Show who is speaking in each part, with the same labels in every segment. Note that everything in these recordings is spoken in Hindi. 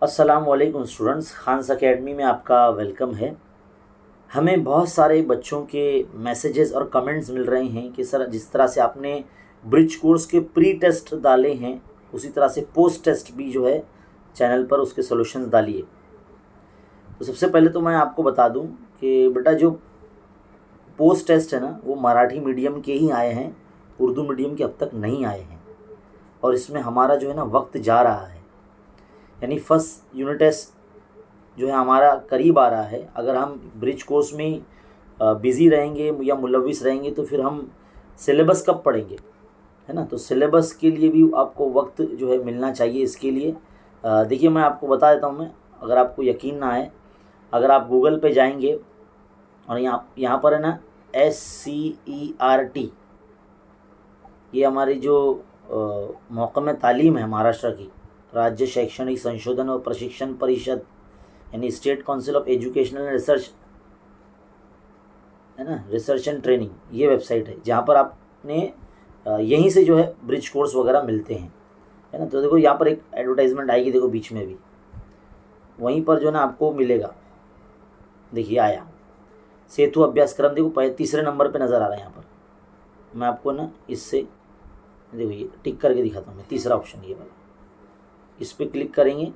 Speaker 1: अस्सलाम वालेकुम स्टूडेंट्स, खान्स एकेडमी में आपका वेलकम है। हमें बहुत सारे बच्चों के मैसेजेस और कमेंट्स मिल रहे हैं कि सर जिस तरह से आपने ब्रिज कोर्स के प्री टेस्ट डाले हैं उसी तरह से पोस्ट टेस्ट भी जो है चैनल पर उसके सॉल्यूशंस डालिए। तो सबसे पहले तो मैं आपको बता दूं कि बेटा जो पोस्ट टेस्ट है ना वो मराठी मीडियम के ही आए हैं, उर्दू मीडियम के अब तक नहीं आए हैं। और इसमें हमारा जो है ना वक्त जा रहा है, यानी फर्स्ट यूनिट टेस्ट जो है हमारा करीब आ रहा है। अगर हम ब्रिज कोर्स में बिज़ी रहेंगे या मुलविस रहेंगे तो फिर हम सिलेबस कब पढ़ेंगे, है ना। तो सिलेबस के लिए भी आपको वक्त जो है मिलना चाहिए। इसके लिए देखिए मैं आपको बता देता हूँ। मैं अगर आपको यकीन ना आए, अगर आप गूगल पे जाएंगे और यहाँ पर है ना SCERT, ये हमारी जो महकमा तालीम है महाराष्ट्र की, राज्य शैक्षणिक संशोधन और प्रशिक्षण परिषद यानी state council of educational and research, है ना, रिसर्च एंड ट्रेनिंग, ये वेबसाइट है जहाँ पर आपने यहीं से जो है ब्रिज कोर्स वगैरह मिलते हैं, है ना। तो देखो यहाँ पर एक एडवर्टाइजमेंट आएगी, देखो बीच में भी, वहीं पर जो है ना आपको मिलेगा। देखिए आया सेतु अभ्यासक्रम, देखो तीसरे नंबर पे नज़र आ रहा है यहाँ पर। मैं आपको ना इससे देखो ये टिक करके दिखाता हूँ मैं, तीसरा ऑप्शन ये वाला, इस पर क्लिक करेंगे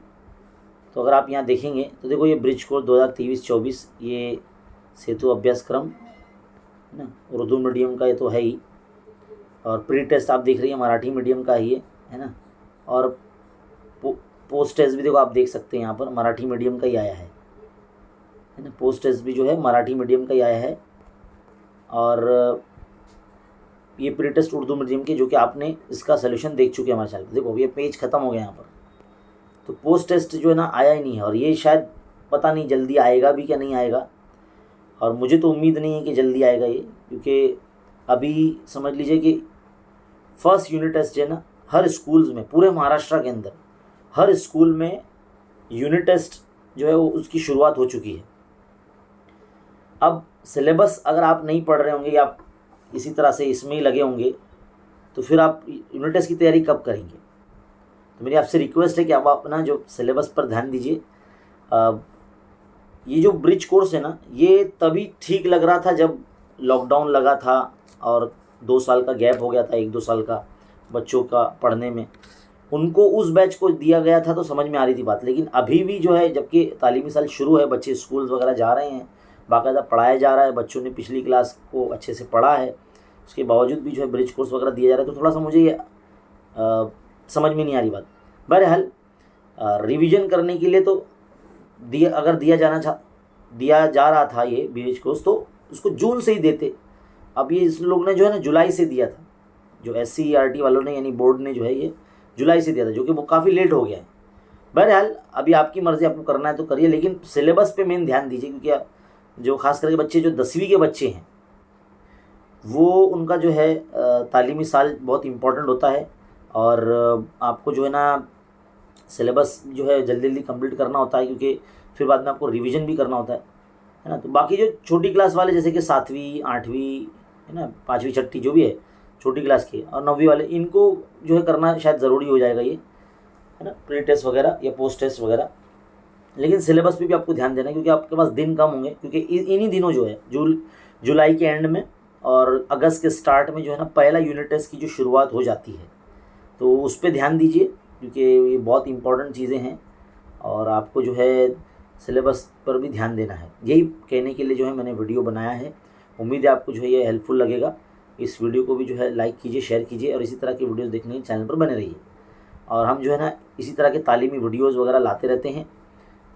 Speaker 1: तो अगर आप यहाँ देखेंगे तो देखो ये ब्रिज कोर्स 2023-24, ये सेतु अभ्यासक्रम, है ना, उर्दू मीडियम का ये तो है ही। और प्री टेस्ट आप देख रही हैं मराठी मीडियम का ही है ना। और पोस्ट टेस्ट भी देखो आप देख सकते हैं यहाँ पर मराठी मीडियम का ही आया है ना। पोस्ट टेस्ट भी जो है मराठी मीडियम का ही आया है। और ये प्री टेस्ट उर्दू मीडियम के, जो कि आपने इसका सोल्यूशन देख चुके हैं हमारे चैनल पर। देखो ये पेज ख़त्म हो गया यहाँ पर। तो पोस्ट टेस्ट जो है ना आया ही नहीं है, और ये शायद पता नहीं जल्दी आएगा भी क्या नहीं आएगा। और मुझे तो उम्मीद नहीं है कि जल्दी आएगा ये, क्योंकि अभी समझ लीजिए कि फर्स्ट यूनिट टेस्ट जो है ना हर स्कूल्स में, पूरे महाराष्ट्र के अंदर हर स्कूल में यूनिट टेस्ट जो है वो उसकी शुरुआत हो चुकी है। अब सिलेबस अगर आप नहीं पढ़ रहे होंगे या आप इसी तरह से इसमें ही लगे होंगे तो फिर आप यूनिट टेस्ट की तैयारी कब करेंगे। तो मेरी आपसे रिक्वेस्ट है कि आप अपना जो सिलेबस पर ध्यान दीजिए। ये जो ब्रिज कोर्स है ना ये तभी ठीक लग रहा था जब लॉकडाउन लगा था और 2 साल का गैप हो गया था, 1-2 साल का बच्चों का पढ़ने में। उनको उस बैच को दिया गया था तो समझ में आ रही थी बात। लेकिन अभी भी जो है, जबकि तालीमी साल शुरू है, बच्चे स्कूल वगैरह जा रहे हैं, बाकायदा पढ़ाया जा रहा है, बच्चों ने पिछली क्लास को अच्छे से पढ़ा है, उसके बावजूद भी जो है ब्रिज कोर्स वगैरह दिया जा रहा है। तो थोड़ा सा मुझे ये समझ में नहीं आ रही बात। बहरहाल रिवीजन करने के लिए तो अगर दिया जा रहा था ये ब्रिज कोर्स तो उसको जून से ही देते। अब ये इस लोग ने जो है ना जुलाई से दिया था, जो SCERT वालों ने यानी बोर्ड ने जो है ये जुलाई से दिया था, जो कि वो काफ़ी लेट हो गया है। बहरहाल अभी आपकी मर्ज़ी, आपको करना है तो करिए, लेकिन सिलेबस पे मेन ध्यान दीजिए, क्योंकि जो खास करके बच्चे जो 10वीं के बच्चे हैं वो उनका जो है तालीमी साल बहुत इम्पोर्टेंट होता है। और आपको जो है ना सिलेबस जो है जल्दी जल्दी कंप्लीट करना होता है, क्योंकि फिर बाद में आपको रिवीजन भी करना होता है ना। तो बाकी जो छोटी क्लास वाले, जैसे कि 7वीं 8वीं, है ना, 5वीं 6वीं जो भी है छोटी क्लास के, और 9वीं वाले, इनको जो है करना शायद ज़रूरी हो जाएगा ये, है ना, प्री टेस्ट वगैरह या पोस्ट टेस्ट वगैरह। लेकिन सिलेबस पे भी आपको ध्यान देना है, क्योंकि आपके पास दिन कम होंगे, क्योंकि इन्हीं दिनों जो है जुलाई के एंड में और अगस्त के स्टार्ट में जो है ना पहला यूनिट टेस्ट की जो शुरुआत हो जाती है। तो उस पर ध्यान दीजिए, क्योंकि ये बहुत इंपॉर्टेंट चीज़ें हैं और आपको जो है सिलेबस पर भी ध्यान देना है। यही कहने के लिए जो है मैंने वीडियो बनाया है। उम्मीद है आपको जो है ये हेल्पफुल लगेगा। इस वीडियो को भी जो है लाइक कीजिए, शेयर कीजिए, और इसी तरह की वीडियोस देखने के चैनल पर बने रहिए। और हम जो है ना इसी तरह के तालीमी वीडियोज़ वगैरह लाते रहते हैं।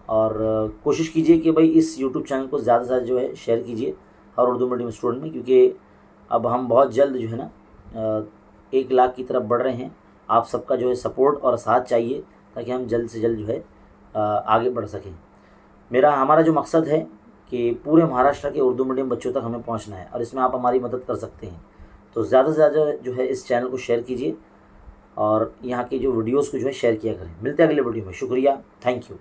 Speaker 1: और कोशिश कीजिए कि भाई इस यूट्यूब चैनल को ज़्यादा से ज़्यादा जो है शेयर कीजिए और उर्दू मीडियम स्टूडेंट में, क्योंकि अब हम बहुत जल्द जो है ना 1 लाख की तरफ बढ़ रहे हैं। आप सबका जो है सपोर्ट और साथ चाहिए ताकि हम जल्द से जल्द जो है आगे बढ़ सकें। हमारा जो मकसद है कि पूरे महाराष्ट्र के उर्दू मीडियम बच्चों तक हमें पहुंचना है, और इसमें आप हमारी मदद कर सकते हैं। तो ज़्यादा से ज़्यादा जो है इस चैनल को शेयर कीजिए और यहाँ के जो वीडियोज़ को जो है शेयर किया करें। मिलते हैं अगले वीडियो में। शुक्रिया, थैंक यू।